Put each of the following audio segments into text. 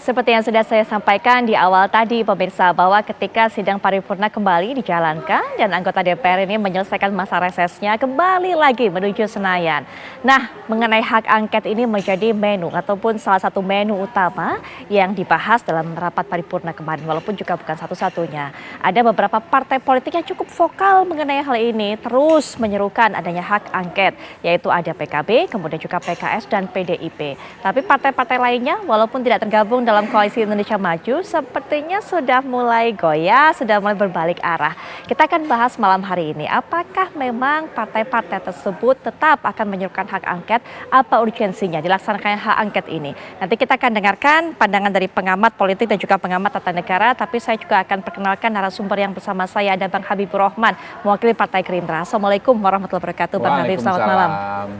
Seperti yang sudah saya sampaikan di awal tadi, pemirsa, bahwa ketika sidang paripurna kembali dijalankan dan anggota DPR ini menyelesaikan masa resesnya kembali lagi menuju Senayan. Nah, mengenai hak angket ini menjadi menu ataupun salah satu menu utama yang dibahas dalam rapat paripurna kemarin, walaupun juga bukan satu-satunya. Ada beberapa partai politik yang cukup vokal mengenai hal ini, terus menyerukan adanya hak angket, yaitu ada PKB, kemudian juga PKS dan PDIP. Tapi partai-partai lainnya, walaupun tidak tergabung dalam Koalisi Indonesia Maju, sepertinya sudah mulai goyah, sudah mulai berbalik arah. Kita akan bahas malam hari ini, apakah memang partai-partai tersebut tetap akan menyerukan hak angket, apa urgensinya dilaksanakan hak angket ini. Nanti kita akan dengarkan pandangan dari pengamat politik dan juga pengamat tata negara, tapi saya juga akan perkenalkan narasumber yang bersama saya, ada Bang Habibur Rahman, mewakili Partai Gerindra. Assalamualaikum warahmatullahi wabarakatuh, Bang Habib, selamat malam.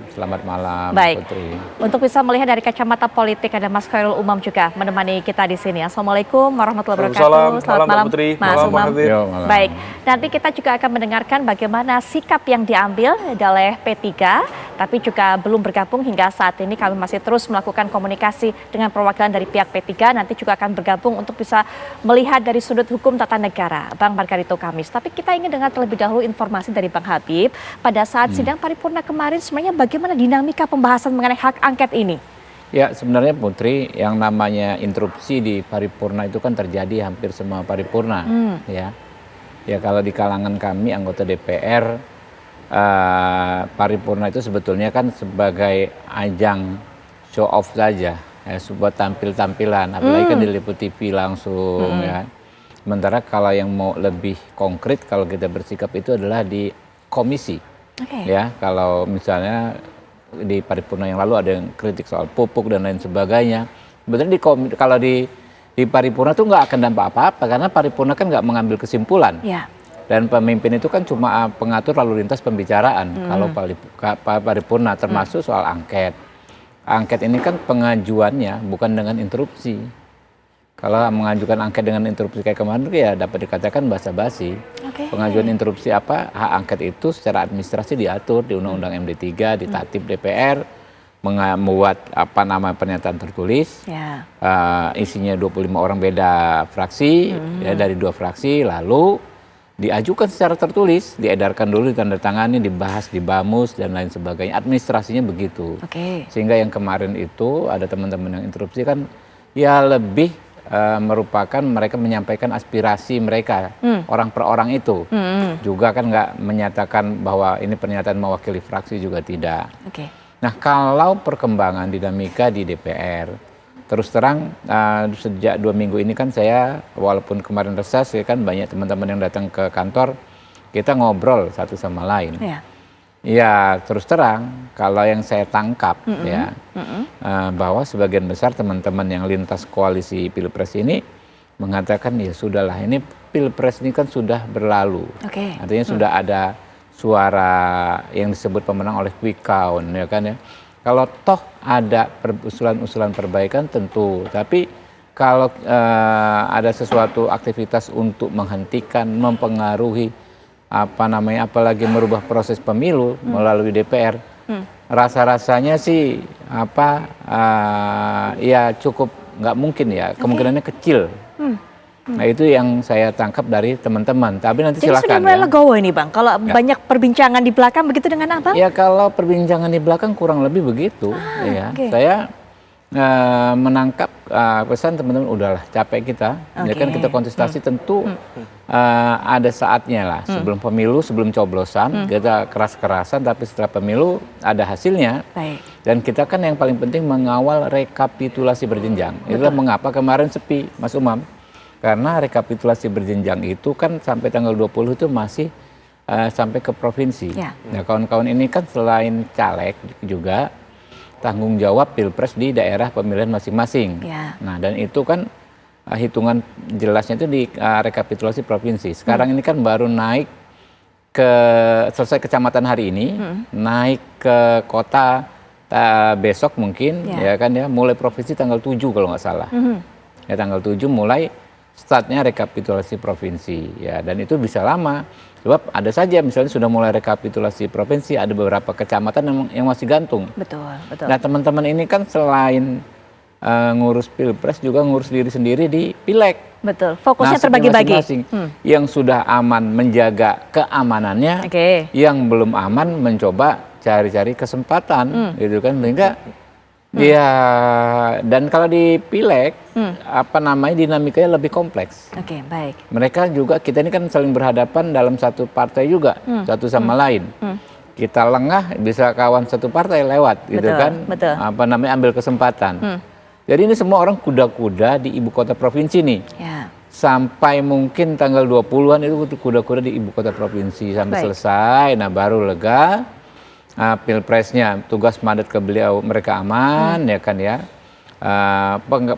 Selamat malam, baik. Putri. Untuk bisa melihat dari kacamata politik, ada Mas Khairul Umam juga menemani kita di sini. Assalamualaikum warahmatullahi wabarakatuh. Selamat malam, Putri. Mas Umam. Malam. Baik, nanti kita juga akan mendengarkan bagaimana sikap yang diambil oleh P3, tapi juga belum bergabung hingga saat ini. Kami masih terus melakukan komunikasi dengan perwakilan dari pihak P3, nanti juga akan bergabung untuk bisa melihat dari sudut hukum tata negara, Bang Margarito Kamis. Tapi kita ingin dengar terlebih dahulu informasi dari Bang Habib, pada saat sidang paripurna kemarin sebenarnya bagaimana dinamika pembahasan mengenai hak angket ini? Ya, sebenarnya Putri, yang namanya interupsi di paripurna itu kan terjadi hampir semua paripurna, ya. Ya, kalau di kalangan kami anggota DPR, paripurna itu sebetulnya kan sebagai ajang show off saja, ya, sebuah tampil-tampilan, apalagi kan diliput TV langsung, ya. Sementara kalau yang mau lebih konkret, kalau kita bersikap itu adalah di komisi, ya. Kalau misalnya di paripurna yang lalu ada yang kritik soal pupuk dan lain sebagainya. Sebetulnya kalau di paripurna tuh nggak akan dampak apa-apa karena paripurna kan nggak mengambil kesimpulan. Ya. Dan pemimpin itu kan cuma pengatur lalu lintas pembicaraan kalau paripurna, termasuk soal angket. Angket ini kan pengajuannya bukan dengan interupsi. Kalau mengajukan angket dengan interupsi kayak kemarin ya dapat dikatakan basa-basi. Pengajuan interupsi apa? Hak angket itu secara administrasi diatur di Undang-Undang MD3, di Tatip DPR, membuat pernyataan tertulis. Isinya 25 orang beda fraksi, ya, dari 2 fraksi, lalu diajukan secara tertulis, diedarkan dulu, ditandatangani, dibahas di Bamus dan lain sebagainya. Administrasinya begitu. Sehingga yang kemarin itu ada teman-teman yang interupsi kan ya lebih merupakan mereka menyampaikan aspirasi mereka, orang per orang itu. Juga kan nggak menyatakan bahwa ini pernyataan mewakili fraksi, juga tidak. Nah, kalau perkembangan dinamika di DPR, terus terang sejak 2 minggu ini kan saya, walaupun kemarin reses, ya kan banyak teman-teman yang datang ke kantor, kita ngobrol satu sama lain. Ya, terus terang, kalau yang saya tangkap bahwa sebagian besar teman-teman yang lintas koalisi Pilpres ini mengatakan ya sudahlah, ini Pilpres ini kan sudah berlalu. Artinya sudah ada suara yang disebut pemenang oleh quick count, ya kan ya. Kalau toh ada usulan-usulan perbaikan tentu, tapi kalau ada sesuatu aktivitas untuk menghentikan, mempengaruhi apalagi merubah proses pemilu melalui DPR, rasa-rasanya sih ya cukup nggak mungkin ya, kemungkinannya kecil. Nah, itu yang saya tangkap dari teman-teman. Tapi nanti jadi silakan. Jadi sudah mulai legowo ini, Bang, kalau banyak perbincangan di belakang begitu dengan Abang? Ya, kalau perbincangan di belakang kurang lebih begitu. Saya menangkap pesan teman-teman, udahlah, capek kita. Ya kan, kita kontestasi tentu ada saatnya lah. Sebelum pemilu, sebelum coblosan, kita keras-kerasan, tapi setelah pemilu ada hasilnya. Dan kita kan yang paling penting mengawal rekapitulasi berjenjang. Itulah mengapa kemarin sepi, Mas Umam. Karena rekapitulasi berjenjang itu kan sampai tanggal 20 itu masih sampai ke provinsi. Nah, kawan-kawan ini kan selain caleg juga tanggung jawab Pilpres di daerah pemilihan masing-masing. Nah, dan itu kan hitungan jelasnya itu di rekapitulasi provinsi. Sekarang ini kan baru naik selesai kecamatan hari ini, naik ke kota besok mungkin, ya kan ya, mulai provinsi tanggal 7 kalau nggak salah. Ya, tanggal 7 mulai startnya rekapitulasi provinsi, ya, dan itu bisa lama. Sebab ada saja misalnya sudah mulai rekapitulasi provinsi, ada beberapa kecamatan yang masih gantung. Betul. Nah, teman-teman ini kan selain ngurus pilpres juga ngurus diri sendiri di pileg. Betul, fokusnya Nasibnya terbagi-bagi. masing-masing. Yang sudah aman menjaga keamanannya, yang belum aman mencoba cari-cari kesempatan, gitu kan, sehingga ya, dan kalau di pileg, apa namanya, dinamikanya lebih kompleks. Oke, baik. Mereka juga, kita ini kan saling berhadapan dalam satu partai juga, satu sama lain. Kita lengah, bisa kawan satu partai lewat, gitu kan, apa namanya, ambil kesempatan. Jadi ini semua orang kuda-kuda di ibu kota provinsi nih. Ya. Sampai mungkin tanggal 20-an itu kuda-kuda di ibu kota provinsi sampai selesai. Nah, baru lega. Pilpresnya tugas mandat ke beliau, mereka aman, ya kan ya.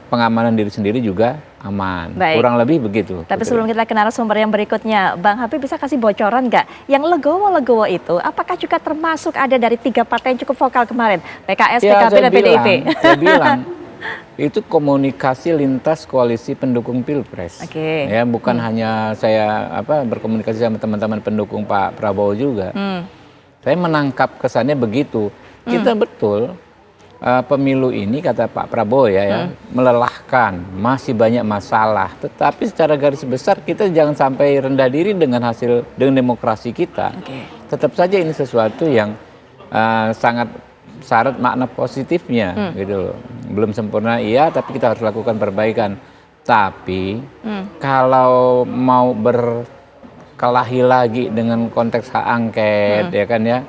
Pengamanan diri sendiri juga aman. Baik. Kurang lebih begitu. Tapi sebelum kita ke narasumber yang berikutnya, Bang Habib bisa kasih bocoran nggak? Yang legowo-legowo itu, apakah juga termasuk ada dari 3 partai yang cukup vokal kemarin? PKS, Ya, PKB, dan PDIP? Saya bilang, itu komunikasi lintas koalisi pendukung pilpres. Ya, bukan hanya saya berkomunikasi sama teman-teman pendukung Pak Prabowo juga. Saya menangkap kesannya begitu. Kita betul pemilu ini, kata Pak Prabowo ya, melelahkan, masih banyak masalah. Tetapi secara garis besar kita jangan sampai rendah diri dengan demokrasi kita. Tetap saja ini sesuatu yang sangat syarat makna positifnya, gitu loh. Belum sempurna iya, tapi kita harus lakukan perbaikan. Tapi kalau mau berkelahi lagi dengan konteks hak angket, ya kan ya,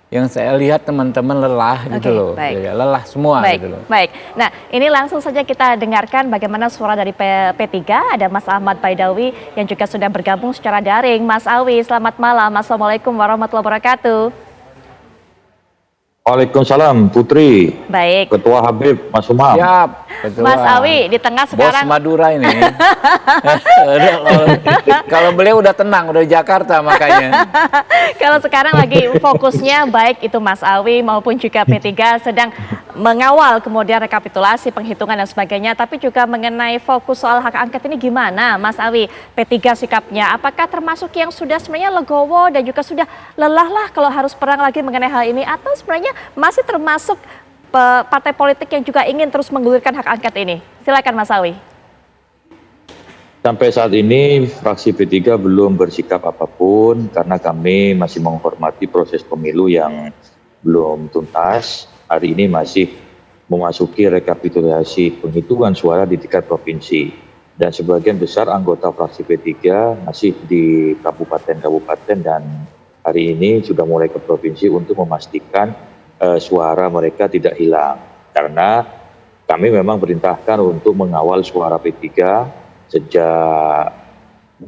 yang saya lihat teman-teman lelah gitu loh, ya, lelah semua gitu loh. Baik. Nah, ini langsung saja kita dengarkan bagaimana suara dari P3. Ada Mas Ahmad Baidawi yang juga sudah bergabung secara daring. Mas Awi, selamat malam. Assalamualaikum warahmatullahi wabarakatuh. Waalaikumsalam, Putri. Baik. Ketua Habib, Mas Umam. Siap. Ketua. Mas Awi, di tengah sekarang. Bos Madura ini. Kalau beliau udah tenang, udah di Jakarta makanya. Kalau sekarang lagi fokusnya baik itu Mas Awi maupun juga P3 sedang mengawal kemudian rekapitulasi, penghitungan dan sebagainya. Tapi juga mengenai fokus soal hak angket ini gimana Mas Awi? P3 sikapnya, apakah termasuk yang sudah sebenarnya legowo dan juga sudah lelah lah kalau harus perang lagi mengenai hal ini? Atau sebenarnya masih termasuk partai politik yang juga ingin terus menggulirkan hak angket ini? Silakan Mas Awi. Sampai saat ini fraksi P3 belum bersikap apapun karena kami masih menghormati proses pemilu yang belum tuntas. Hari ini masih memasuki rekapitulasi penghitungan suara di tingkat provinsi. Dan sebagian besar anggota fraksi P3 masih di kabupaten-kabupaten dan hari ini sudah mulai ke provinsi untuk memastikan suara mereka tidak hilang. Karena kami memang perintahkan untuk mengawal suara P3 sejak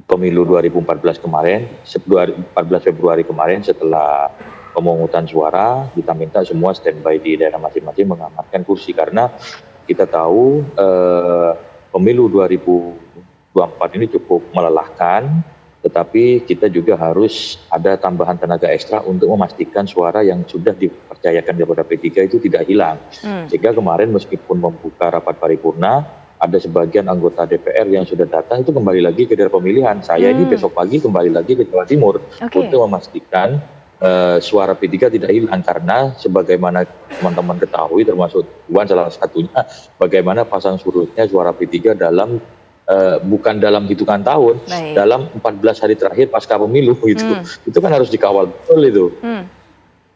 pemilu 2014 kemarin, 14 Februari kemarin setelah pemungutan suara, kita minta semua standby di daerah masing-masing mengamankan kursi karena kita tahu pemilu 2024 ini cukup melelahkan, tetapi kita juga harus ada tambahan tenaga ekstra untuk memastikan suara yang sudah dipercayakan kepada P3 itu tidak hilang. Sehingga kemarin meskipun membuka rapat paripurna, ada sebagian anggota DPR yang sudah datang itu kembali lagi ke daerah pemilihan. Saya ini besok pagi kembali lagi ke Jawa Timur untuk memastikan suara P3 tidak hilang karena sebagaimana teman-teman ketahui termasuk Tuan salah satunya bagaimana pasang surutnya suara P3 dalam bukan dalam hitungan tahun, dalam 14 hari terakhir pasca pemilu gitu. Itu kan harus dikawal betul itu.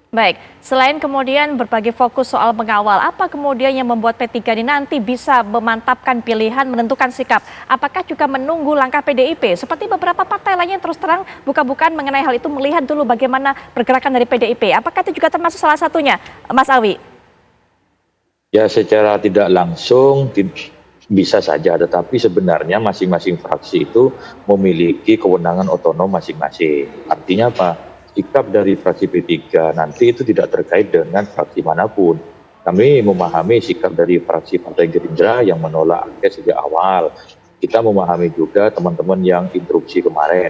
Baik, selain kemudian berbagi fokus soal mengawal, apa kemudian yang membuat P3 ini nanti bisa memantapkan pilihan, menentukan sikap? Apakah juga menunggu langkah PDIP? Seperti beberapa partai lainnya yang terus terang buka-bukaan mengenai hal itu, melihat dulu bagaimana pergerakan dari PDIP. Apakah itu juga termasuk salah satunya, Mas Awi? Ya, secara tidak langsung bisa saja, tetapi sebenarnya masing-masing fraksi itu memiliki kewenangan otonom masing-masing. Artinya apa? Sikap dari fraksi P3 nanti itu tidak terkait dengan fraksi manapun. Kami memahami sikap dari fraksi Partai Gerindra yang menolak angket sejak awal. Kita memahami juga teman-teman yang interupsi kemarin.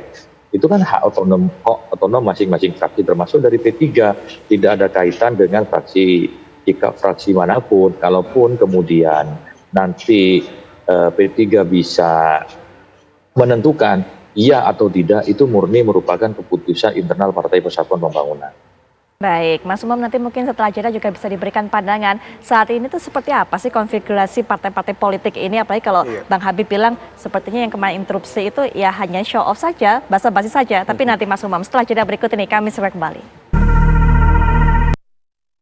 Itu kan hak otonom masing-masing fraksi termasuk dari P3. Tidak ada kaitan dengan sikap fraksi manapun. Kalaupun kemudian nanti P3 bisa menentukan iya atau tidak, itu murni merupakan keputusan internal Partai Persatuan Pembangunan. Baik, Mas Umam nanti mungkin setelah jeda juga bisa diberikan pandangan saat ini tuh seperti apa sih konfigurasi partai-partai politik ini, apalagi kalau Bang Habib bilang sepertinya yang kemarin interupsi itu ya hanya show off saja, basa-basi saja, tapi nanti Mas Umam setelah jeda berikut ini kami segera kembali.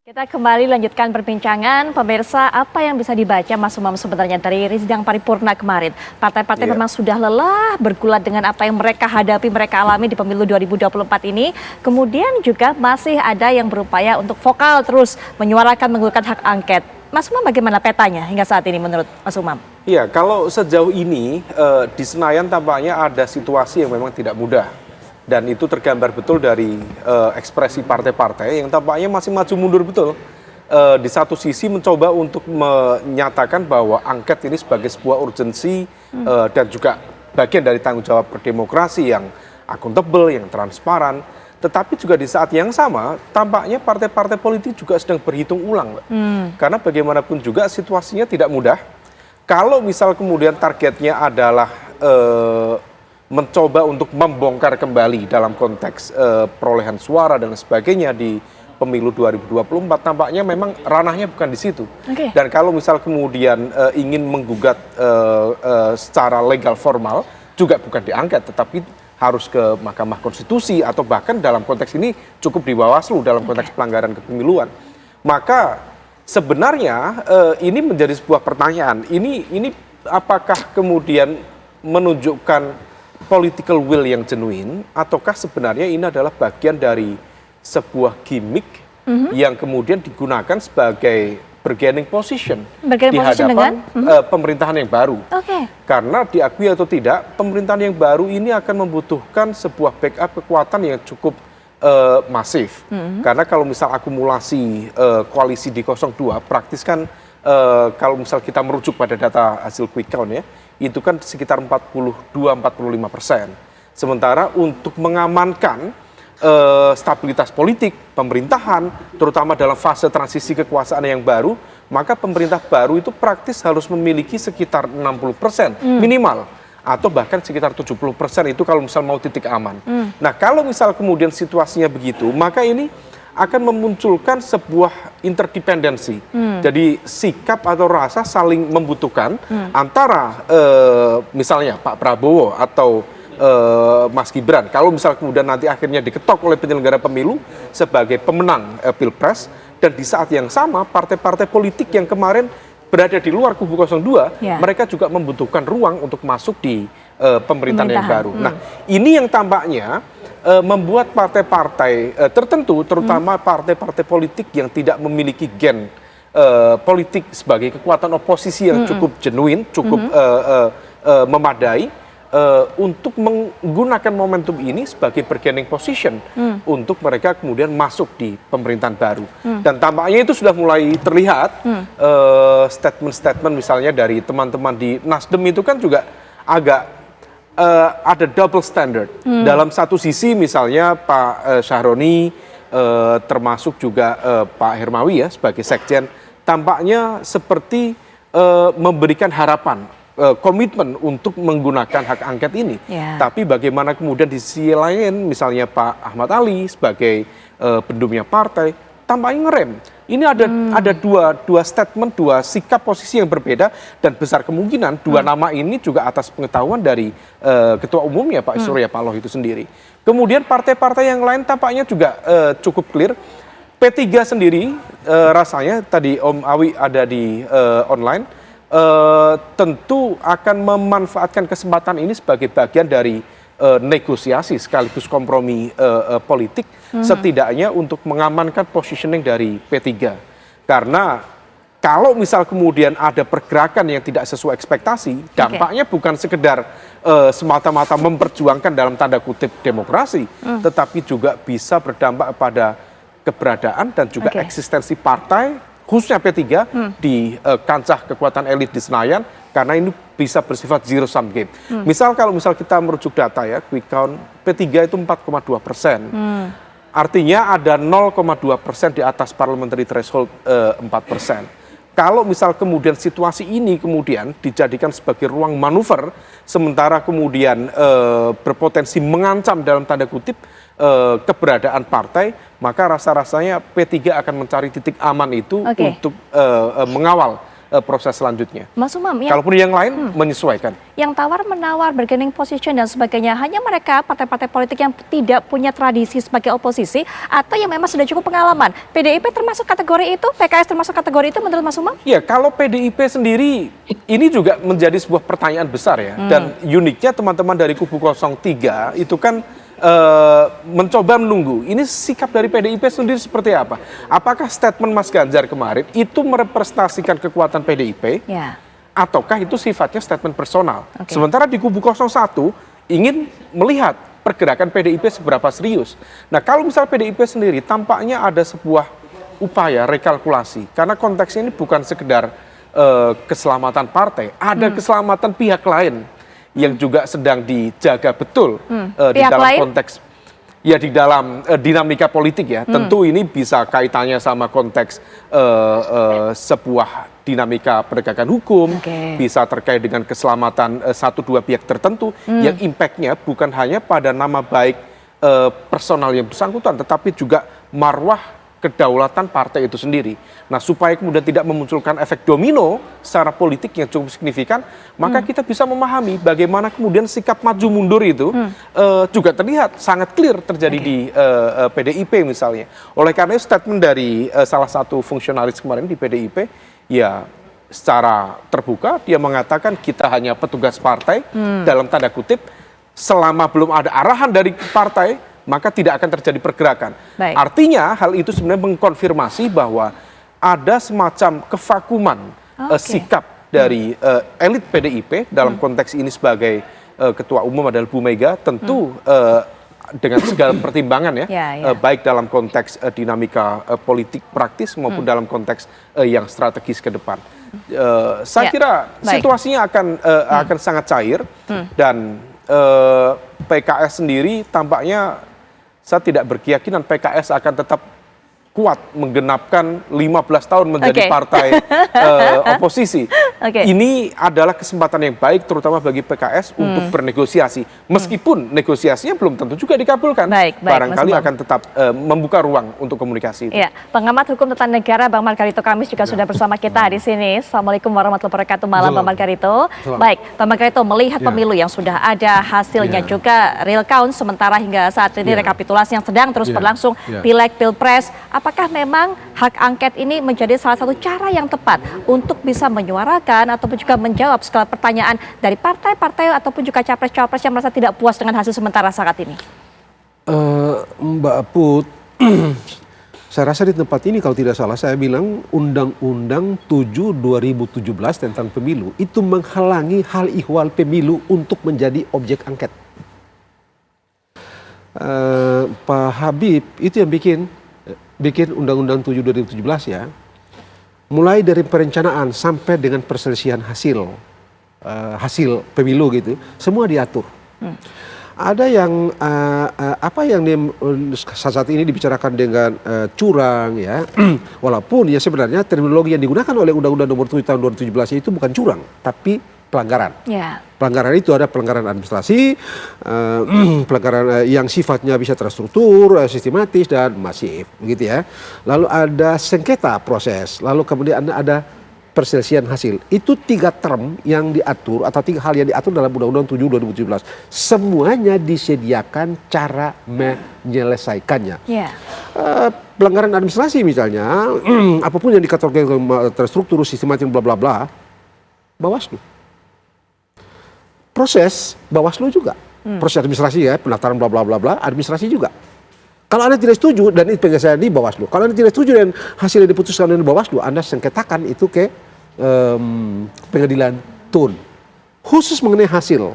Kita kembali lanjutkan perbincangan, pemirsa, apa yang bisa dibaca Mas Umam sebenarnya dari sidang paripurna kemarin? Partai-partai memang sudah lelah bergulat dengan apa yang mereka hadapi, mereka alami di pemilu 2024 ini. Kemudian juga masih ada yang berupaya untuk vokal terus menyuarakan menggunakan hak angket. Mas Umam bagaimana petanya hingga saat ini menurut Mas Umam? Iya, kalau sejauh ini di Senayan tampaknya ada situasi yang memang tidak mudah. Dan itu tergambar betul dari ekspresi partai-partai yang tampaknya masih maju mundur betul. Di satu sisi mencoba untuk menyatakan bahwa angket ini sebagai sebuah urgensi dan juga bagian dari tanggung jawab berdemokrasi yang akuntabel, yang transparan. Tetapi juga di saat yang sama tampaknya partai-partai politik juga sedang berhitung ulang. Karena bagaimanapun juga situasinya tidak mudah. Kalau misal kemudian targetnya adalah mencoba untuk membongkar kembali dalam konteks perolehan suara dan sebagainya di pemilu 2024, tampaknya memang ranahnya bukan di situ. Dan kalau misal kemudian ingin menggugat secara legal formal, juga bukan diangket, tetapi harus ke Mahkamah Konstitusi atau bahkan dalam konteks ini cukup di Bawaslu dalam konteks pelanggaran kepemiluan. Maka sebenarnya ini menjadi sebuah pertanyaan. Ini apakah kemudian menunjukkan political will yang genuine, ataukah sebenarnya ini adalah bagian dari sebuah gimmick yang kemudian digunakan sebagai bargaining position di hadapan pemerintahan yang baru. Karena diakui atau tidak, pemerintahan yang baru ini akan membutuhkan sebuah backup kekuatan yang cukup masif. Karena kalau misal akumulasi koalisi di 02, praktis kan kalau misal kita merujuk pada data hasil quick count ya, itu kan sekitar 42-45%. Sementara untuk mengamankan stabilitas politik, pemerintahan, terutama dalam fase transisi kekuasaan yang baru, maka pemerintah baru itu praktis harus memiliki sekitar 60% minimal. Atau bahkan sekitar 70% itu kalau misal mau titik aman. Nah kalau misal kemudian situasinya begitu, maka ini akan memunculkan sebuah interdependensi. Jadi sikap atau rasa saling membutuhkan antara misalnya Pak Prabowo atau Mas Gibran. Kalau misal kemudian nanti akhirnya diketok oleh penyelenggara pemilu sebagai pemenang Pilpres, dan di saat yang sama partai-partai politik yang kemarin berada di luar kubu 02, mereka juga membutuhkan ruang untuk masuk di pemerintahan yang baru. Nah, ini yang tampaknya membuat partai-partai tertentu, terutama partai-partai politik yang tidak memiliki gen politik sebagai kekuatan oposisi yang cukup genuine, cukup memadai, untuk menggunakan momentum ini sebagai bargaining position untuk mereka kemudian masuk di pemerintahan baru. Dan tampaknya itu sudah mulai terlihat statement-statement misalnya dari teman-teman di Nasdem itu kan juga agak ada double standard. Dalam satu sisi misalnya Pak Syahroni termasuk juga Pak Hermawi ya sebagai sekjen tampaknya seperti memberikan harapan, komitmen untuk menggunakan hak angket ini. Tapi bagaimana kemudian di sisi lain misalnya Pak Ahmad Ali sebagai pendumnya partai tampaknya ngerem. Ini ada dua statement, dua sikap posisi yang berbeda, dan besar kemungkinan dua nama ini juga atas pengetahuan dari ketua umumnya Pak Surya Paloh itu sendiri. Kemudian partai-partai yang lain tampaknya juga cukup clear. P3 sendiri rasanya tadi Om Awi ada di online, tentu akan memanfaatkan kesempatan ini sebagai bagian dari negosiasi sekaligus kompromi politik, setidaknya untuk mengamankan positioning dari P3. Karena kalau misal kemudian ada pergerakan yang tidak sesuai ekspektasi, dampaknya bukan sekedar semata-mata memperjuangkan dalam tanda kutip demokrasi, tetapi juga bisa berdampak pada keberadaan dan juga eksistensi partai, khususnya P3 di kancah kekuatan elit di Senayan, karena ini bisa bersifat zero sum game. Misal kalau kita merujuk data ya, quick count P3 itu 4,2%. Artinya ada 0,2% di atas parliamentary threshold 4%. Kalau misal kemudian situasi ini kemudian dijadikan sebagai ruang manuver, sementara kemudian berpotensi mengancam dalam tanda kutip keberadaan partai, maka rasa-rasanya P3 akan mencari titik aman itu untuk mengawal proses selanjutnya. Mas Umam, Kalaupun yang lain menyesuaikan. Yang tawar-menawar, bargaining position dan sebagainya, hanya mereka partai-partai politik yang tidak punya tradisi sebagai oposisi atau yang memang sudah cukup pengalaman. PDIP termasuk kategori itu, PKS termasuk kategori itu menurut Mas Umam? Ya, kalau PDIP sendiri ini juga menjadi sebuah pertanyaan besar ya. Dan uniknya teman-teman dari kubu 03 itu kan mencoba menunggu. Ini sikap dari PDIP sendiri seperti apa? Apakah statement Mas Ganjar kemarin itu merepresentasikan kekuatan PDIP? Ya. Ataukah itu sifatnya statement personal? Sementara di kubu 01 ingin melihat pergerakan PDIP seberapa serius. Nah, kalau misal PDIP sendiri tampaknya ada sebuah upaya rekalkulasi. Karena konteksnya ini bukan sekedar keselamatan partai, ada keselamatan pihak lain yang juga sedang dijaga betul di dalam konteks di dalam dinamika politik ya. Tentu ini bisa kaitannya sama konteks sebuah dinamika penegakan hukum, bisa terkait dengan keselamatan satu dua pihak tertentu yang impactnya bukan hanya pada nama baik personal yang bersangkutan, tetapi juga marwah kedaulatan partai itu sendiri. Nah, supaya kemudian tidak memunculkan efek domino secara politik yang cukup signifikan, maka kita bisa memahami bagaimana kemudian sikap maju mundur itu juga terlihat sangat clear terjadi di PDIP misalnya. Oleh karena itu statement dari salah satu fungsionalis kemarin di PDIP, ya secara terbuka dia mengatakan kita hanya petugas partai dalam tanda kutip, selama belum ada arahan dari partai maka tidak akan terjadi pergerakan. Artinya hal itu sebenarnya mengkonfirmasi bahwa ada semacam kevakuman sikap dari elit PDIP dalam konteks ini sebagai ketua umum adalah Bu Mega, tentu dengan segala pertimbangan ya, baik dalam konteks dinamika politik praktis maupun dalam konteks yang strategis ke depan. Saya kira situasinya akan sangat cair dan PKS sendiri tampaknya saya tidak berkeyakinan PKS akan tetap kuat menggenapkan 15 tahun menjadi partai oposisi. Ini adalah kesempatan yang baik terutama bagi PKS untuk bernegosiasi. Meskipun negosiasinya belum tentu juga dikabulkan. Barangkali akan tetap membuka ruang untuk komunikasi. Ya, pengamat hukum tata negara Bang Margarito Kamis juga sudah bersama kita di sini. Assalamualaikum warahmatullahi wabarakatuh. Malam Bang Margarito. Baik, Bang Margarito melihat pemilu yang sudah ada hasilnya juga real count sementara hingga saat ini rekapitulasi yang sedang terus berlangsung pileg pilpres. Apakah memang hak angket ini menjadi salah satu cara yang tepat untuk bisa menyuarakan ataupun juga menjawab segala pertanyaan dari partai-partai ataupun juga capres-capres yang merasa tidak puas dengan hasil sementara saat ini? Mbak Put, saya rasa di tempat ini kalau tidak salah saya bilang Undang-Undang 7/2017 tentang pemilu itu menghalangi hal ihwal pemilu untuk menjadi objek angket. Pak Habib itu yang bikin Undang-Undang 7/2017 ya, mulai dari perencanaan sampai dengan perselisihan hasil pemilu gitu, semua diatur. Ada yang apa yang saat ini dibicarakan dengan curang ya, walaupun ya sebenarnya terminologi yang digunakan oleh Undang-Undang Nomor 7 Tahun 2017 itu bukan curang, tapi pelanggaran. Pelanggaran itu ada pelanggaran administrasi, pelanggaran yang sifatnya bisa terstruktur, sistematis dan masif, begitu ya. Lalu ada sengketa proses, lalu kemudian ada perselisihan hasil. Itu 3 term yang diatur atau 3 hal yang diatur dalam Undang-Undang 7/2017. Semuanya disediakan cara menyelesaikannya. Pelanggaran administrasi misalnya, apapun yang dikategorikan terstruktur, sistematis, bla bla bla, Bawaslu. Proses Bawaslu juga, proses administrasi ya, pendaftaran bla bla bla bla, administrasi juga. Kalau Anda tidak setuju dan itu penyelesaian di Bawaslu, kalau Anda tidak setuju dan hasil yang diputuskan oleh Bawaslu, Anda sengketakan itu ke pengadilan TUN. Khusus mengenai hasil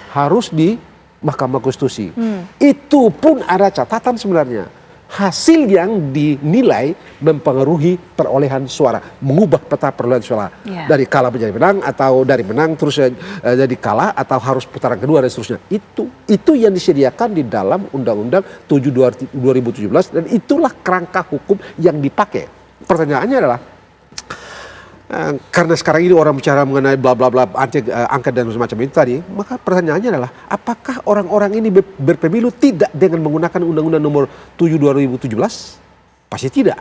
harus di Mahkamah Konstitusi. Itu pun ada catatan sebenarnya. Hasil yang dinilai mempengaruhi perolehan suara, mengubah peta perolehan suara dari kalah menjadi menang atau dari menang terus jadi kalah atau harus putaran kedua dan seterusnya. Itu yang disediakan di dalam Undang-Undang 7/2017 dan itulah kerangka hukum yang dipakai. Pertanyaannya adalah karena sekarang ini orang bicara mengenai bla bla bla angket dan semacam itu tadi, maka pertanyaannya adalah apakah orang-orang ini berpemilu tidak dengan menggunakan Undang-Undang Nomor 7 2017? Pasti tidak.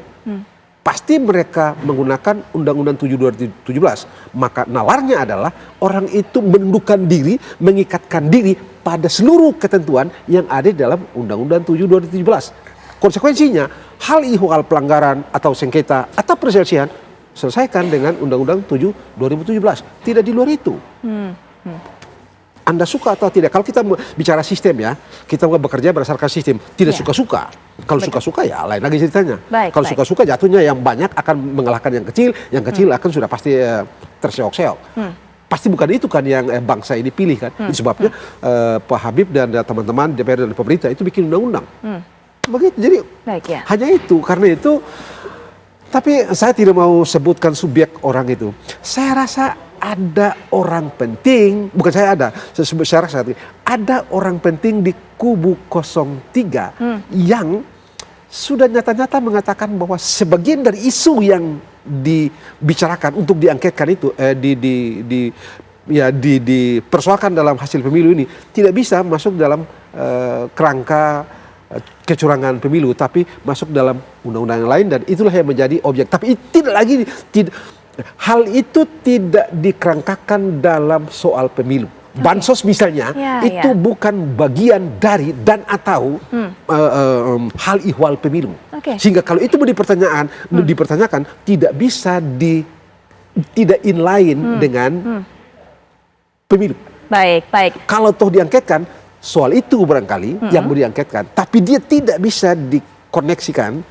Pasti mereka menggunakan Undang-Undang 7 2017. Maka nalarnya adalah orang itu menundukkan diri, mengikatkan diri pada seluruh ketentuan yang ada dalam Undang-Undang 7 2017. Konsekuensinya, hal ihwal pelanggaran atau sengketa atau perselisihan selesaikan dengan Undang-Undang 7 2017. Tidak di luar itu. Anda suka atau tidak, kalau kita bicara sistem ya, kita bekerja berdasarkan sistem, tidak suka-suka. Kalau suka-suka ya lain lagi ceritanya. Kalau suka-suka jatuhnya yang banyak akan mengalahkan yang kecil akan sudah pasti terseok-seok. Pasti bukan itu kan yang bangsa ini pilih kan. Itu sebabnya Pak Habib dan teman-teman DPR dan pemerintah itu bikin undang-undang. Begitu, jadi hanya itu, karena itu. Tapi saya tidak mau sebutkan subjek orang itu. Saya rasa ada orang penting, bukan saya rasa ada orang penting di kubu 03 yang sudah nyata-nyata mengatakan bahwa sebagian dari isu yang dibicarakan untuk diangketkan itu, dipersoalkan dalam hasil pemilu ini tidak bisa masuk dalam kerangka kecurangan pemilu, tapi masuk dalam undang-undang yang lain, dan itulah yang menjadi objek. Tapi hal itu tidak dikerangkakan dalam soal pemilu. Bansos misalnya itu bukan bagian dari dan atau hal ihwal pemilu. Sehingga kalau itu mau dipertanyakan tidak bisa tidak inline dengan pemilu. Baik. Kalau toh diangketkan soal itu barangkali yang mau diangketkan, tapi dia tidak bisa dikoneksikan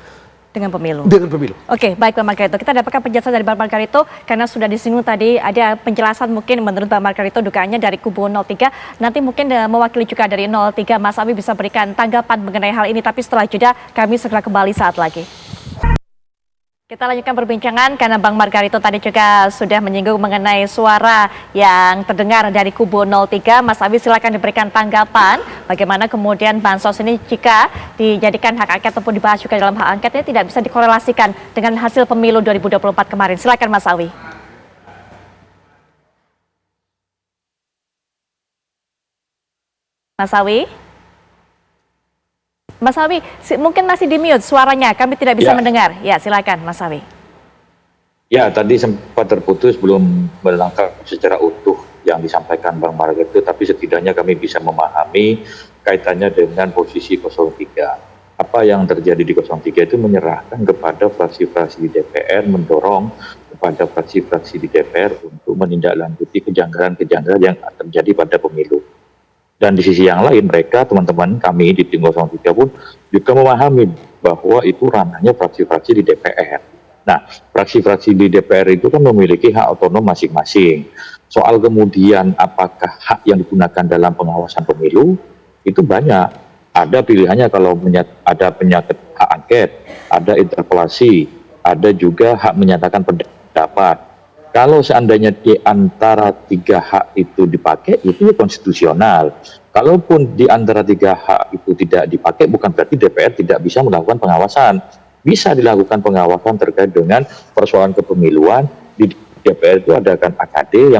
dengan pemilu. Oke, baik Bang Margarito. Kita dapatkan penjelasan dari Bang Margarito karena sudah disinggung tadi ada penjelasan mungkin menurut Bang Margarito dugaannya dari kubu 03. Nanti mungkin mewakili juga dari 03 Mas Awi bisa berikan tanggapan mengenai hal ini, tapi setelah jeda kami segera kembali saat lagi. Kita lanjutkan perbincangan karena Bang Margarito tadi juga sudah menyinggung mengenai suara yang terdengar dari kubu 03. Mas Awi silakan diberikan tanggapan bagaimana kemudian bansos ini jika dijadikan hak angket ataupun dibahas juga dalam hak angket ini tidak bisa dikorelasikan dengan hasil pemilu 2024 kemarin. Silakan Mas Awi. Mas Awi, mungkin masih di mute suaranya, kami tidak bisa mendengar. Ya, silakan Mas Awi. Ya, tadi sempat terputus, belum melengkap secara utuh yang disampaikan Bang Margarito, tapi setidaknya kami bisa memahami kaitannya dengan posisi 03. Apa yang terjadi di 03 itu menyerahkan kepada fraksi-fraksi di DPR, mendorong kepada fraksi-fraksi di DPR untuk menindaklanjuti kejanggalan-kejanggalan yang terjadi pada pemilu. Dan di sisi yang lain mereka, teman-teman kami di tim 03 pun juga memahami bahwa itu ranahnya fraksi-fraksi di DPR. Nah, fraksi-fraksi di DPR itu kan memiliki hak otonom masing-masing. Soal kemudian apakah hak yang digunakan dalam pengawasan pemilu, itu banyak. Ada pilihannya kalau ada penyakit hak angket, ada interpelasi, ada juga hak menyatakan pendapat. Kalau seandainya di antara 3 hak itu dipakai, itu konstitusional. Kalaupun di antara 3 hak itu tidak dipakai, bukan berarti DPR tidak bisa melakukan pengawasan. Bisa dilakukan pengawasan terkait dengan persoalan kepemiluan. Di DPR itu ada kan AKD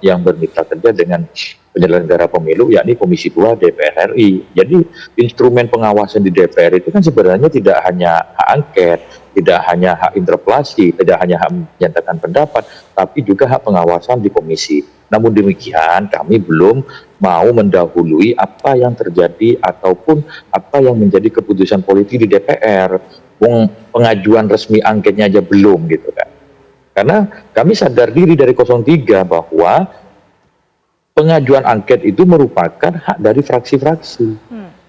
yang bermitra kerja dengan penyelenggara pemilu, yakni Komisi 2 DPR RI. Jadi instrumen pengawasan di DPR itu kan sebenarnya tidak hanya hak angket, tidak hanya hak interpelasi, tidak hanya hak menyatakan pendapat, tapi juga hak pengawasan di komisi. Namun demikian, kami belum mau mendahului apa yang terjadi ataupun apa yang menjadi keputusan politik di DPR. Pengajuan resmi angketnya aja belum gitu kan. Karena kami sadar diri dari 03 bahwa pengajuan angket itu merupakan hak dari fraksi-fraksi.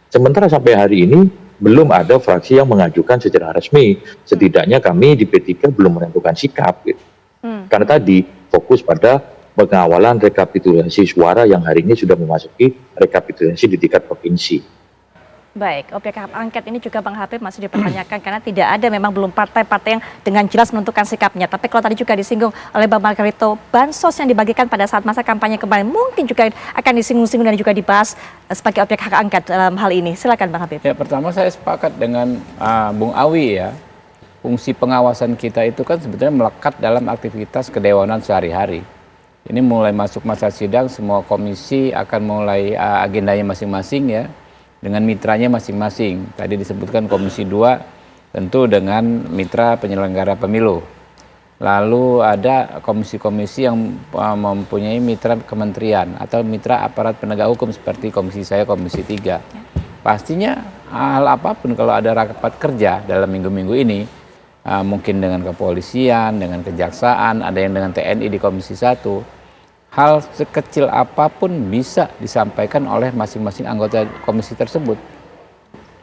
Sementara sampai hari ini belum ada fraksi yang mengajukan secara resmi. Setidaknya kami di P3 belum menentukan sikap. Gitu. Karena tadi fokus pada pengawalan rekapitulasi suara yang hari ini sudah memasuki rekapitulasi di tingkat provinsi. Baik, objek hak angket ini juga Bang Habib masih dipertanyakan karena tidak ada, memang belum partai-partai yang dengan jelas menentukan sikapnya. Tapi kalau tadi juga disinggung oleh Bang Margarito, bansos yang dibagikan pada saat masa kampanye kemarin mungkin juga akan disinggung-singgung dan juga dibahas sebagai objek hak angket dalam hal ini. Silakan Bang Habib. Ya, pertama saya sepakat dengan Bung Awi ya. fungsi pengawasan kita itu kan sebetulnya melekat dalam aktivitas kedewanan sehari-hari. Ini mulai masuk masa sidang, semua komisi akan mulai agendanya masing-masing ya, dengan mitranya masing-masing. Tadi disebutkan Komisi 2 tentu dengan mitra penyelenggara pemilu. Lalu ada komisi-komisi yang mempunyai mitra kementerian atau mitra aparat penegak hukum seperti komisi saya, Komisi 3. Pastinya hal apapun kalau ada rapat kerja dalam minggu-minggu ini, mungkin dengan kepolisian, dengan kejaksaan, ada yang dengan TNI di Komisi 1, hal sekecil apapun bisa disampaikan oleh masing-masing anggota komisi tersebut.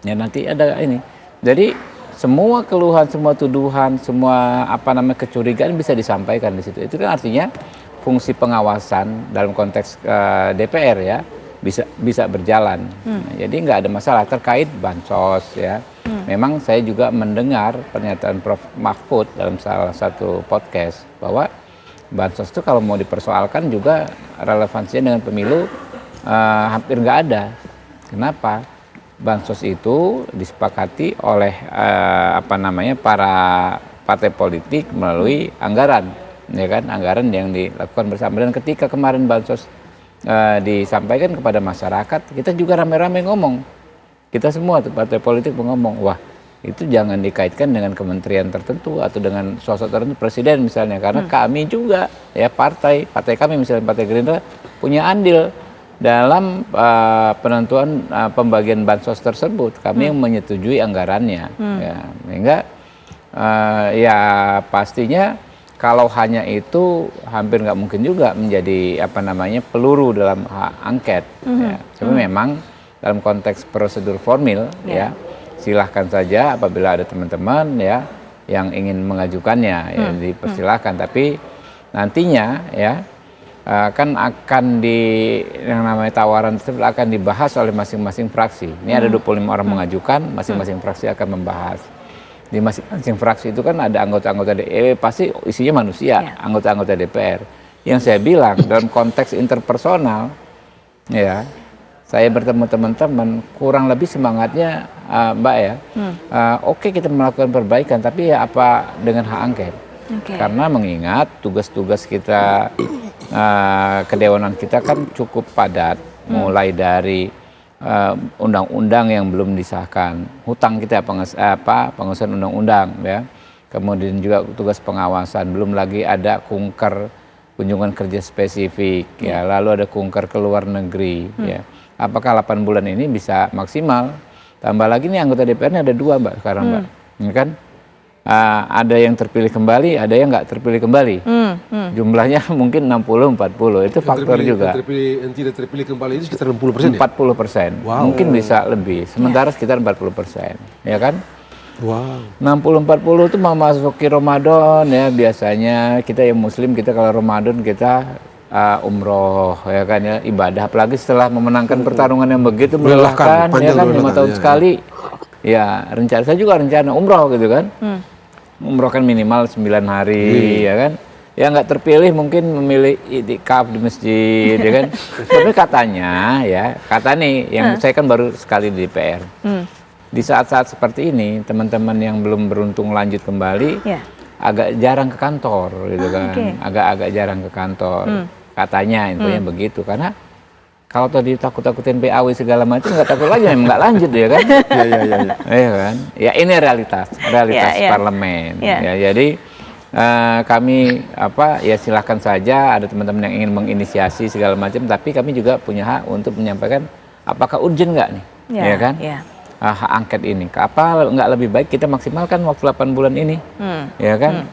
Ya nanti ada ini. Jadi semua keluhan, semua tuduhan, semua kecurigaan bisa disampaikan di situ. Itu kan artinya fungsi pengawasan dalam konteks DPR ya bisa berjalan. Nah, jadi nggak ada masalah terkait bansos ya. Memang saya juga mendengar pernyataan Prof. Mahfud dalam salah satu podcast bahwa bansos itu kalau mau dipersoalkan juga relevansinya dengan pemilu hampir nggak ada. Kenapa? Bansos itu disepakati oleh para partai politik melalui anggaran, ya kan, anggaran yang dilakukan bersama. Dan ketika kemarin bansos disampaikan kepada masyarakat, kita juga rame-rame ngomong, kita semua tuh partai politik ngomong, wah itu jangan dikaitkan dengan kementerian tertentu atau dengan sosok tertentu, presiden misalnya, karena kami juga ya partai kami misalnya Partai Gerindra punya andil dalam penentuan pembagian bansos tersebut. Kami yang menyetujui anggarannya, ya, sehingga ya pastinya kalau hanya itu hampir nggak mungkin juga menjadi peluru dalam hak angket. Ya. Tapi memang dalam konteks prosedur formil, ya silahkan saja apabila ada teman-teman ya yang ingin mengajukannya, ya dipersilahkan. Tapi nantinya ya kan akan yang namanya tawaran tersebut akan dibahas oleh masing-masing fraksi. Ini ada 25 orang mengajukan, masing-masing fraksi akan membahas. Di masing-masing fraksi itu kan ada anggota-anggota pasti isinya manusia, anggota-anggota DPR. Yang saya bilang dalam konteks interpersonal, ya saya bertemu teman-teman kurang lebih semangatnya Mbak ya, oke kita melakukan perbaikan, tapi ya apa dengan hak angket? Karena mengingat tugas-tugas kita kedewanan kita kan cukup padat, mulai dari undang-undang yang belum disahkan, hutang kita pengesahan undang-undang ya, kemudian juga tugas pengawasan, belum lagi ada kunker kunjungan kerja spesifik ya, lalu ada kunker ke luar negeri ya. Apakah 8 bulan ini bisa maksimal? Tambah lagi nih anggota DPR-nya ada 2 Mbak sekarang Mbak, ya kan? Ada yang terpilih kembali, ada yang nggak terpilih kembali. Jumlahnya mungkin 60-40, itu faktor juga. Yang tidak terpilih kembali itu sekitar 60% ya? 40%, mungkin bisa lebih. Sementara sekitar 40%, ya kan? Wow. 60-40 itu memasuki Ramadan ya, biasanya kita yang Muslim, kita kalau Ramadan kita umroh ya kan ya, ibadah, apalagi setelah memenangkan pertarungan yang begitu melelahkan ya kan, 5 tahun sekali. Ya, saya juga rencana umroh gitu kan. Umroh kan minimal 9 hari ya kan. Ya nggak terpilih mungkin memilih i'tikaf di masjid ya kan. Tapi katanya yang saya kan baru sekali di DPR. Di saat-saat seperti ini teman-teman yang belum beruntung lanjut kembali agak jarang ke kantor gitu kan. Agak-agak jarang ke kantor. Katanya infonya begitu, karena kalau tadi takut-takutin PAW segala macam nggak takut lagi, memang nggak lanjut ya kan. Iya kan. Ya ini realitas parlemen. Ya, jadi kami ya silahkan saja ada teman-teman yang ingin menginisiasi segala macam, tapi kami juga punya hak untuk menyampaikan apakah urgent nggak nih, ya kan? Hak angket ini. Apa nggak lebih baik kita maksimalkan waktu 8 bulan ini, ya kan?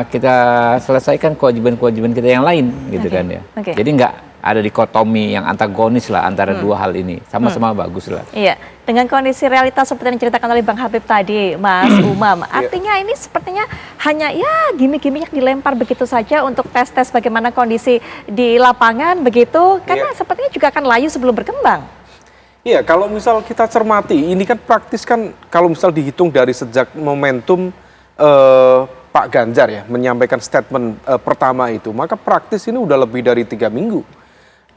Kita selesaikan kewajiban-kewajiban kita yang lain, gitu kan ya. Jadi nggak ada dikotomi yang antagonis lah antara dua hal ini, sama-sama bagus lah. Iya, dengan kondisi realitas seperti yang diceritakan oleh Bang Habib tadi, Mas Umam, artinya ini sepertinya hanya ya gimmick-gimmick yang dilempar begitu saja untuk tes-tes bagaimana kondisi di lapangan begitu, karena sepertinya juga akan layu sebelum berkembang. Iya, kalau misal kita cermati, ini kan praktis kan kalau misal dihitung dari sejak momentum Pak Ganjar ya menyampaikan statement pertama itu, maka praktis ini udah lebih dari 3 minggu.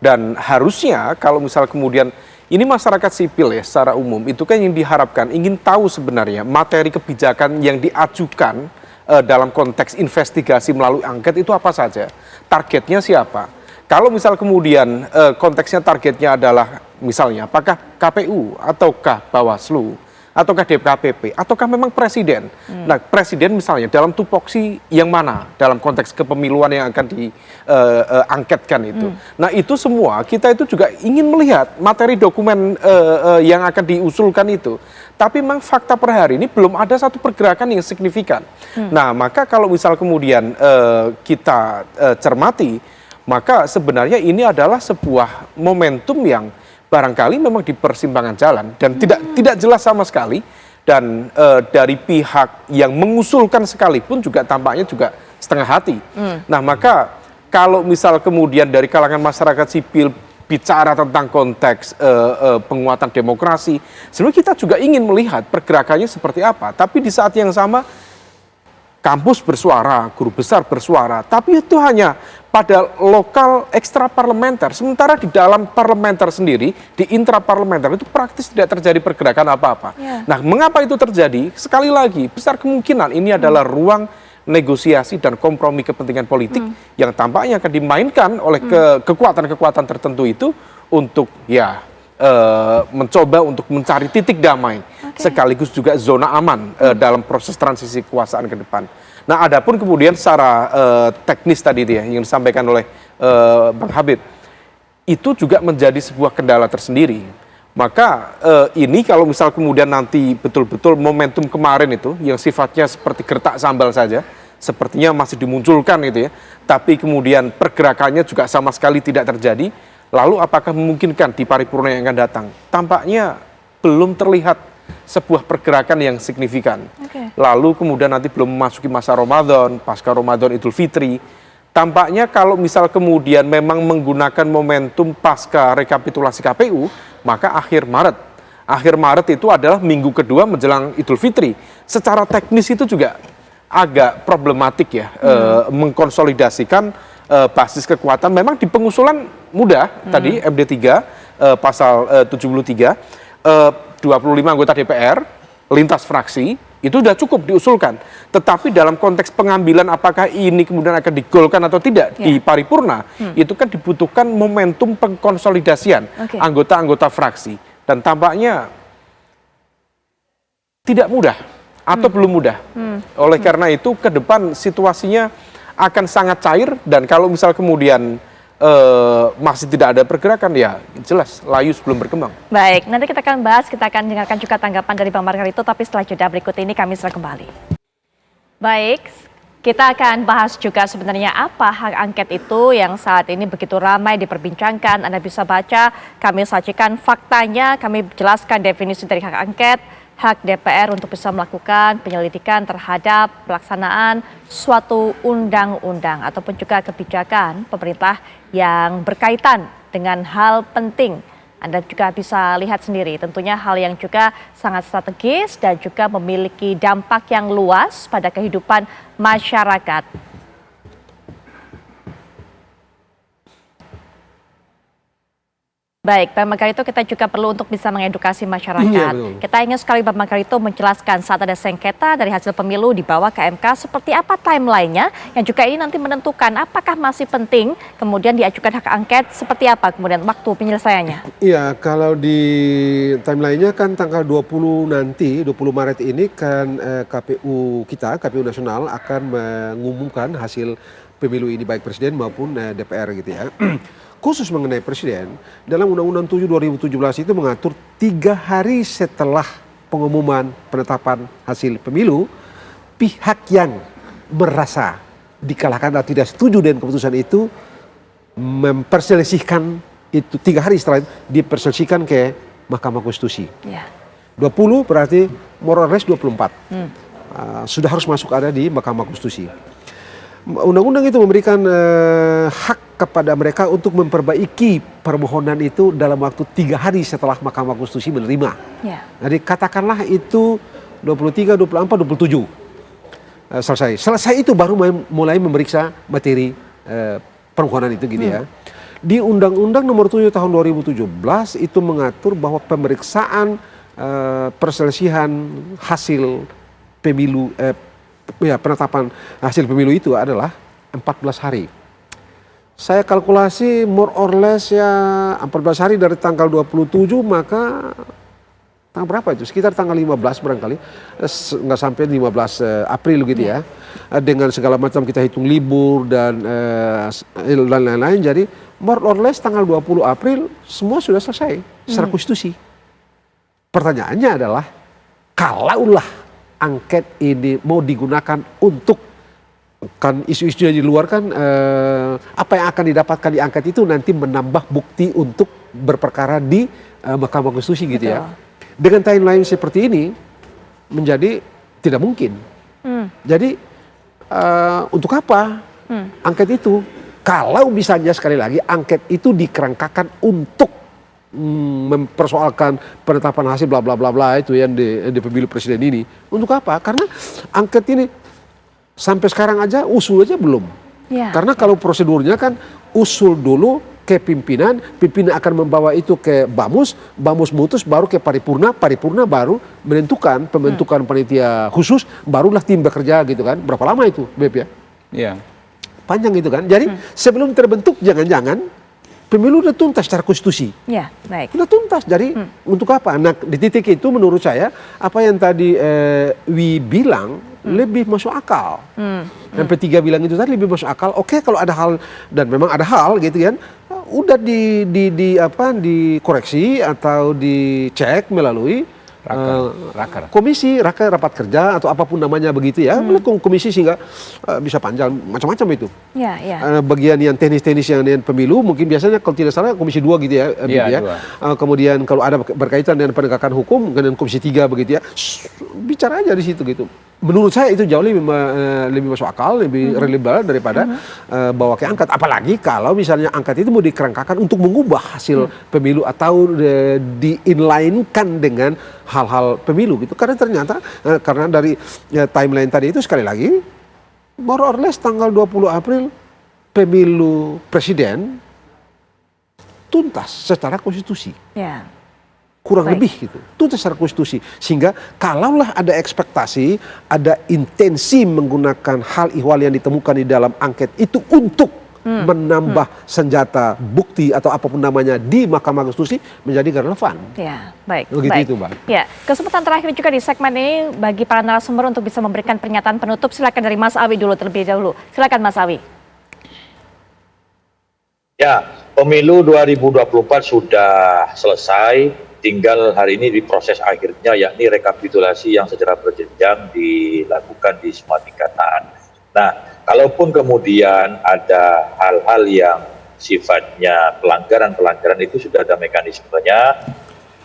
Dan harusnya kalau misal kemudian ini masyarakat sipil ya secara umum itu kan yang diharapkan ingin tahu sebenarnya materi kebijakan yang diajukan dalam konteks investigasi melalui angket itu apa saja, targetnya siapa. Kalau misal kemudian konteksnya targetnya adalah misalnya apakah KPU ataukah Bawaslu ataukah DKPP ataukah memang presiden. Nah, presiden misalnya dalam tupoksi yang mana dalam konteks kepemiluan yang akan diangketkan itu. Nah, itu semua kita itu juga ingin melihat materi dokumen yang akan diusulkan itu. Tapi memang fakta per hari ini belum ada satu pergerakan yang signifikan. Nah, maka kalau misal kemudian kita cermati, maka sebenarnya ini adalah sebuah momentum yang barangkali memang di persimpangan jalan dan tidak jelas sama sekali, dan dari pihak yang mengusulkan sekalipun juga tampaknya juga setengah hati. Nah, maka kalau misal kemudian dari kalangan masyarakat sipil bicara tentang konteks penguatan demokrasi, sebenarnya kita juga ingin melihat pergerakannya seperti apa. Tapi di saat yang sama kampus bersuara, guru besar bersuara, tapi itu hanya pada lokal ekstra parlementer. Sementara di dalam parlementer sendiri, di intraparlementer itu praktis tidak terjadi pergerakan apa-apa. Nah, mengapa itu terjadi? Sekali lagi, besar kemungkinan ini adalah ruang negosiasi dan kompromi kepentingan politik yang tampaknya akan dimainkan oleh kekuatan-kekuatan tertentu itu untuk mencoba untuk mencari titik damai, sekaligus juga zona aman dalam proses transisi kekuasaan ke depan. Nah, adapun kemudian secara teknis tadi ya, yang disampaikan oleh Bang Habib, itu juga menjadi sebuah kendala tersendiri. Maka ini kalau misal kemudian nanti betul-betul momentum kemarin itu yang sifatnya seperti gertak sambal saja, sepertinya masih dimunculkan gitu ya, tapi kemudian pergerakannya juga sama sekali tidak terjadi. Lalu apakah memungkinkan di paripurna yang akan datang? Tampaknya belum terlihat sebuah pergerakan yang signifikan. Lalu kemudian nanti belum memasuki masa Ramadan, pasca Ramadan Idul Fitri. Tampaknya kalau misal kemudian memang menggunakan momentum pasca rekapitulasi KPU, maka akhir Maret. Akhir Maret itu adalah minggu kedua menjelang Idul Fitri. Secara teknis itu juga agak problematik ya, mengkonsolidasikan basis kekuatan. Memang di pengusulan mudah, tadi MD3 pasal 73, 25 anggota DPR, lintas fraksi, itu sudah cukup diusulkan. Tetapi dalam konteks pengambilan apakah ini kemudian akan digolkan atau tidak di paripurna, itu kan dibutuhkan momentum pengkonsolidasian anggota-anggota fraksi. Dan tampaknya tidak mudah atau belum mudah. Oleh karena itu ke depan situasinya akan sangat cair, dan kalau misal kemudian masih tidak ada pergerakan, ya jelas layu sebelum berkembang. Baik, nanti kita akan bahas, kita akan dengarkan juga tanggapan dari Bang Margarito, tapi setelah jeda berikut ini kami segera kembali. Baik, kita akan bahas juga sebenarnya apa hak angket itu yang saat ini begitu ramai diperbincangkan. Anda bisa baca, kami sajikan faktanya, kami jelaskan definisi dari hak angket. Hak DPR untuk bisa melakukan penyelidikan terhadap pelaksanaan suatu undang-undang ataupun juga kebijakan pemerintah yang berkaitan dengan hal penting. Anda juga bisa lihat sendiri, tentunya hal yang juga sangat strategis dan juga memiliki dampak yang luas pada kehidupan masyarakat. Baik, Bang Margarito, kita juga perlu untuk bisa mengedukasi masyarakat. Kita ingin sekali Bang Margarito menjelaskan saat ada sengketa dari hasil pemilu dibawa ke MK, seperti apa timelinenya, yang juga ini nanti menentukan apakah masih penting kemudian diajukan hak angket, seperti apa kemudian waktu penyelesaiannya. Iya, kalau di timelinenya kan tanggal 20 nanti, 20 Maret ini kan KPU kita, KPU Nasional akan mengumumkan hasil pemilu ini baik presiden maupun DPR gitu ya. Khusus mengenai presiden, dalam Undang-Undang 7 2017 itu mengatur 3 hari setelah pengumuman penetapan hasil pemilu, pihak yang merasa dikalahkan atau tidak setuju dengan keputusan itu memperselisihkan itu 3 hari setelah itu diperselisihkan ke Mahkamah Konstitusi. 20 berarti more or less 24. Sudah harus masuk ada di Mahkamah Konstitusi. Undang-undang itu memberikan hak kepada mereka untuk memperbaiki permohonan itu dalam waktu 3 hari setelah Mahkamah Konstitusi menerima. Jadi katakanlah itu 23, 24, 27 selesai. Selesai itu baru mulai memeriksa materi permohonan itu gitu ya. Di Undang-Undang Nomor 7 Tahun 2017 itu mengatur bahwa pemeriksaan perselisihan hasil pemilu, penetapan hasil pemilu itu adalah 14 hari. Saya kalkulasi more or less ya 14 hari dari tanggal 27, maka tanggal berapa itu? Sekitar tanggal 15 barangkali, nggak sampai 15 April gitu ya. Dengan segala macam kita hitung libur dan lain-lain, jadi more or less tanggal 20 April semua sudah selesai secara konstitusi. Pertanyaannya adalah, kalaulah angket ini mau digunakan untuk, kan isu-isunya di luar kan, apa yang akan didapatkan di angket itu nanti menambah bukti untuk berperkara di Mahkamah Konstitusi gitu ya. Dengan timeline seperti ini menjadi tidak mungkin. Jadi untuk apa angket itu? Kalau misalnya sekali lagi angket itu dikerangkakan untuk mempersoalkan penetapan hasil bla bla bla bla itu yang di pemilu presiden ini, untuk apa? Karena angket ini sampai sekarang aja usul aja belum. Karena kalau prosedurnya kan usul dulu ke pimpinan, pimpinan akan membawa itu ke Bamus, Bamus mutus baru ke paripurna, paripurna baru menentukan pembentukan panitia khusus, barulah tim bekerja gitu kan. Berapa lama itu, Beb ya? Iya. Panjang itu kan. Jadi sebelum terbentuk jangan-jangan pemilu udah tuntas secara konstitusi. Ya, baik. Udah tuntas. Jadi untuk apa? Nah, di titik itu menurut saya apa yang tadi Wi bilang lebih masuk akal. Dan P3 bilang itu tadi lebih masuk akal. Oke, kalau ada hal, dan memang ada hal gitu kan, udah dikoreksi atau dicek melalui komisi rapat kerja atau apapun namanya begitu ya. Komisi sehingga bisa panjang macam-macam itu. Bagian yang teknis-teknis yang dengan pemilu mungkin biasanya kalau tidak salah komisi 2 gitu ya. Kemudian kalau ada berkaitan dengan penegakan hukum dengan komisi 3 begitu ya. Bicara aja di situ gitu. Menurut saya itu jauh lebih masuk akal, lebih relevan daripada bawa ke angket. Apalagi kalau misalnya angket itu mau dikerangkakan untuk mengubah hasil pemilu atau di-inline-kan dengan hal-hal pemilu gitu. Karena ternyata karena dari timeline tadi itu sekali lagi more or less tanggal 20 April pemilu presiden tuntas secara konstitusi. Kurang lebih gitu, tuntas secara konstitusi. Sehingga kalaulah ada ekspektasi, ada intensi menggunakan hal ihwal yang ditemukan di dalam angket itu untuk menambah senjata bukti atau apapun namanya di Mahkamah Konstitusi, menjadi gak relevan. Ya, baik. Begitu itu, Mbak. Ya, kesempatan terakhir juga di segmen ini bagi para narasumber untuk bisa memberikan pernyataan penutup. Silakan dari Mas Awi dulu terlebih dahulu. Silakan Mas Awi. Ya, pemilu 2024 sudah selesai. Tinggal hari ini di proses akhirnya, yakni rekapitulasi yang secara berjenjang dilakukan di semua tingkatan. Nah, kalaupun kemudian ada hal-hal yang sifatnya pelanggaran itu sudah ada mekanismenya,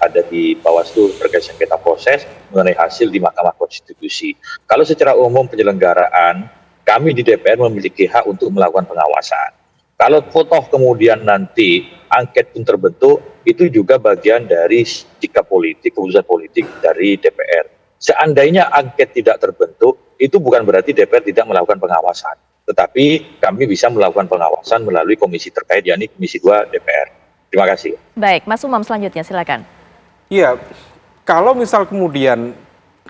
ada di Bawaslu terkait sengketa proses mengenai hasil di Mahkamah Konstitusi. Kalau secara umum penyelenggaraan, kami di DPR memiliki hak untuk melakukan pengawasan. Kalau toh kemudian nanti angket pun terbentuk, itu juga bagian dari sikap politik, keputusan politik dari DPR. Seandainya angket tidak terbentuk, itu bukan berarti DPR tidak melakukan pengawasan. Tetapi kami bisa melakukan pengawasan melalui komisi terkait, yakni Komisi 2 DPR. Terima kasih. Baik, Mas Umam selanjutnya silakan. Iya, kalau misal kemudian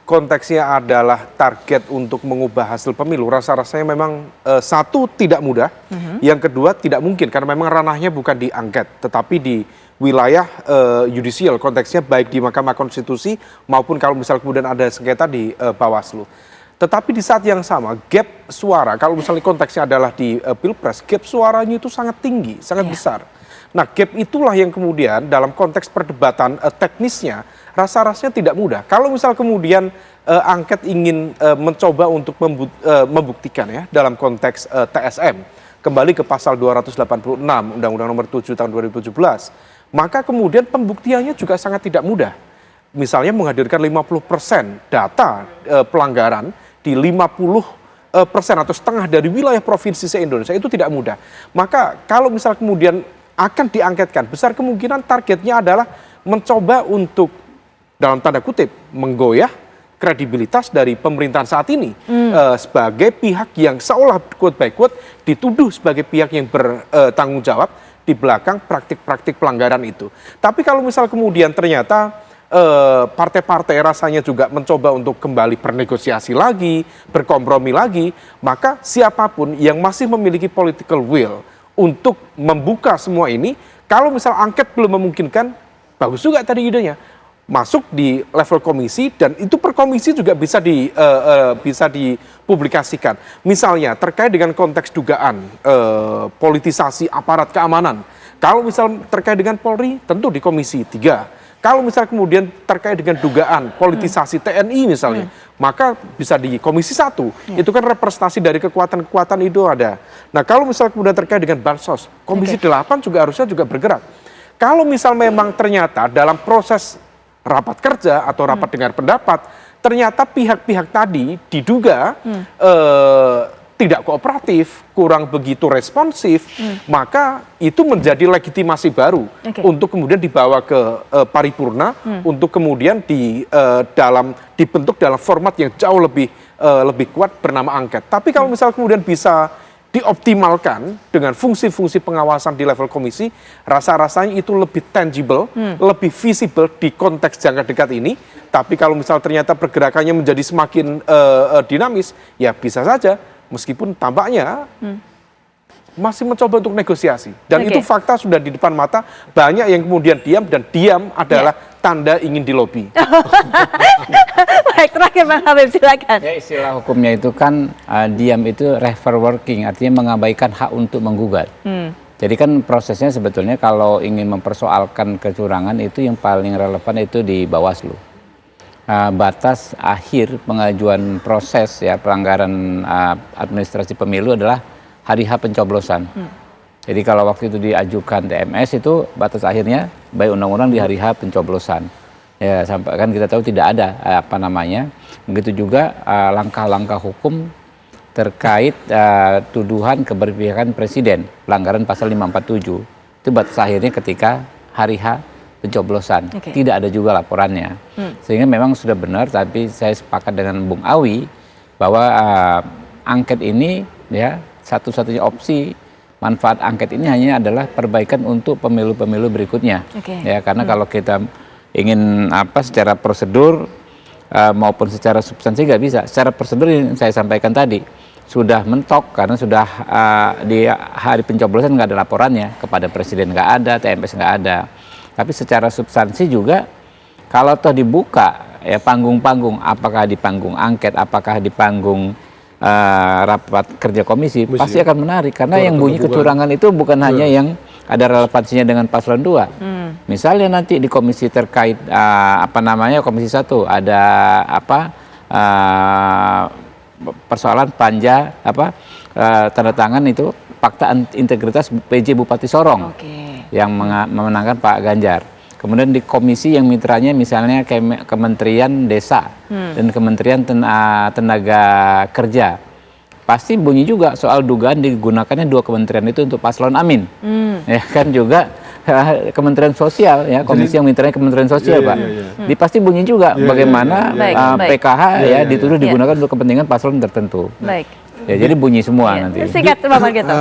konteksnya adalah target untuk mengubah hasil pemilu, rasa-rasanya memang satu tidak mudah, yang kedua tidak mungkin karena memang ranahnya bukan di angket, tetapi di wilayah yudisial, konteksnya baik di Mahkamah Konstitusi maupun kalau misal kemudian ada sengketa di Bawaslu. Tetapi di saat yang sama gap suara, kalau misalnya konteksnya adalah di Pilpres, gap suaranya itu sangat tinggi, sangat besar. Nah, gap itulah yang kemudian dalam konteks perdebatan teknisnya rasa-rasanya tidak mudah. Kalau misal kemudian angket ingin mencoba untuk membuktikan ya dalam konteks TSM, kembali ke pasal 286 Undang-Undang Nomor 7 Tahun 2017, maka kemudian pembuktiannya juga sangat tidak mudah. Misalnya menghadirkan 50% data pelanggaran di 50% atau setengah dari wilayah provinsi se-Indonesia itu tidak mudah. Maka kalau misal kemudian akan diangketkan, besar kemungkinan targetnya adalah mencoba untuk dalam tanda kutip menggoyah kredibilitas dari pemerintahan saat ini sebagai pihak yang seolah quote by quote dituduh sebagai pihak yang bertanggung jawab di belakang praktik-praktik pelanggaran itu. Tapi kalau misal kemudian ternyata partai-partai rasanya juga mencoba untuk kembali bernegosiasi lagi, berkompromi lagi, maka siapapun yang masih memiliki political will untuk membuka semua ini, kalau misal angket belum memungkinkan, bagus juga tadi idenya, masuk di level komisi, dan itu per komisi juga bisa dipublikasikan. Misalnya terkait dengan konteks dugaan politisasi aparat keamanan. Kalau misal terkait dengan Polri, tentu di Komisi 3. Kalau misal kemudian terkait dengan dugaan politisasi TNI misalnya, maka bisa di Komisi 1. Itu kan representasi dari kekuatan-kekuatan itu ada. Nah, kalau misal kemudian terkait dengan Bansos, Komisi 8 juga harusnya juga bergerak. Kalau misal memang ternyata dalam proses rapat kerja atau rapat dengar pendapat, ternyata pihak-pihak tadi diduga tidak kooperatif, kurang begitu responsif, maka itu menjadi legitimasi baru untuk kemudian dibawa ke paripurna, untuk kemudian dibentuk dalam format yang jauh lebih kuat bernama angket. Tapi kalau misal kemudian bisa dioptimalkan dengan fungsi-fungsi pengawasan di level komisi, rasa-rasanya itu lebih tangible, lebih visible di konteks jangka dekat ini. Tapi kalau misal ternyata pergerakannya menjadi semakin dinamis, ya bisa saja meskipun tampaknya masih mencoba untuk negosiasi. Dan itu fakta sudah di depan mata, banyak yang kemudian diam, dan diam adalah tanda ingin dilobi. Baik, terakhir Bang Habib, silakan. Ya, istilah hukumnya itu kan diam itu rever working, artinya mengabaikan hak untuk menggugat. Jadi kan prosesnya sebetulnya kalau ingin mempersoalkan kecurangan itu yang paling relevan itu di Bawaslu. Batas akhir pengajuan proses ya pelanggaran administrasi pemilu adalah hari H pencoblosan. Jadi kalau waktu itu diajukan TMS itu batas akhirnya baik undang-undang di hari H pencoblosan. Ya, sampai kan kita tahu tidak ada begitu juga langkah-langkah hukum terkait tuduhan keberpihakan presiden, pelanggaran pasal 547. Itu batas akhirnya ketika hari H pencoblosan. Tidak ada juga laporannya. Sehingga memang sudah benar, tapi saya sepakat dengan Bung Awi bahwa angket ini ya satu-satunya opsi manfaat angket ini hanya adalah perbaikan untuk pemilu-pemilu berikutnya. Ya, karena kalau kita ingin secara prosedur maupun secara substansi nggak bisa. Secara prosedur yang saya sampaikan tadi sudah mentok karena sudah di hari pencoblosan nggak ada laporannya, kepada presiden nggak ada, TMS nggak ada. Tapi secara substansi juga kalau toh dibuka ya panggung-panggung, apakah di panggung angket, apakah di panggung rapat kerja komisi, pasti akan menarik karena yang bunyi kecurangan itu bukan hanya yang ada relevansinya dengan paslon 2. Misalnya nanti di komisi terkait komisi 1 ada persoalan panja tanda tangan itu fakta integritas PJ Bupati Sorong yang memenangkan Pak Ganjar. Kemudian di komisi yang mitranya misalnya Kementerian Desa dan Kementerian Tenaga Kerja. Pasti bunyi juga soal dugaan digunakannya dua kementerian itu untuk paslon Amin. Ya kan juga Kementerian Sosial ya, komisi yang mitranya Kementerian Sosial, Pak. Pasti bunyi juga bagaimana PKH dituduh digunakan untuk kepentingan paslon tertentu. Ya, jadi bunyi semua nanti. Singkat, Bapak gitu.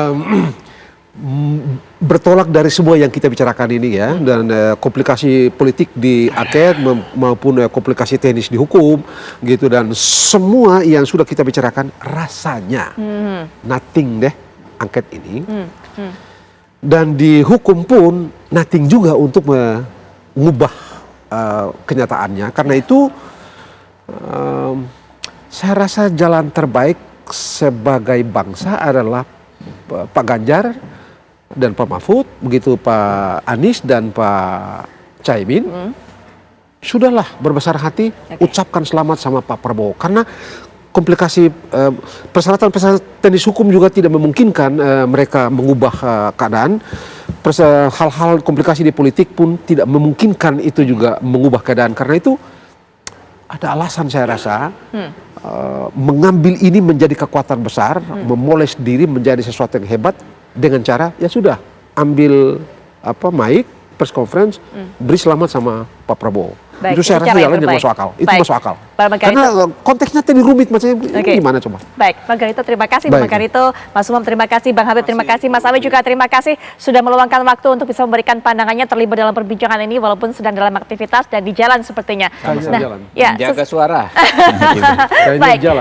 Bertolak dari semua yang kita bicarakan ini ya, dan komplikasi politik di angket maupun komplikasi teknis di hukum gitu, dan semua yang sudah kita bicarakan rasanya nothing deh angket ini. Dan di hukum pun nothing juga untuk mengubah kenyataannya. Karena itu saya rasa jalan terbaik sebagai bangsa adalah Pak Ganjar dan Pak Mahfud, begitu Pak Anies dan Pak Caimin, sudahlah berbesar hati ucapkan selamat sama Pak Prabowo, karena komplikasi persyaratan teknis hukum juga tidak memungkinkan mereka mengubah keadaan. Hal-hal komplikasi di politik pun tidak memungkinkan itu juga mengubah keadaan. Karena itu ada alasan saya rasa mengambil ini menjadi kekuatan besar, memoles diri menjadi sesuatu yang hebat dengan cara ya sudah ambil mic press conference, beri selamat sama Pak Prabowo. Itu saya rasa jalan yang masuk akal. Itu masuk akal. Bang Margarito. Karena konteksnya tadi rumit macamnya gimana coba? Baik, Bang Margarito terima kasih, Baik. Bang Margarito, Mas Umam terima kasih, Bang Habib terima kasih, Mas Awi juga terima kasih sudah meluangkan waktu untuk bisa memberikan pandangannya terlibat dalam perbincangan ini walaupun sedang dalam aktivitas dan di jalan sepertinya. Jalan. ya, Jaga suara. Kayaknya baik. jalan.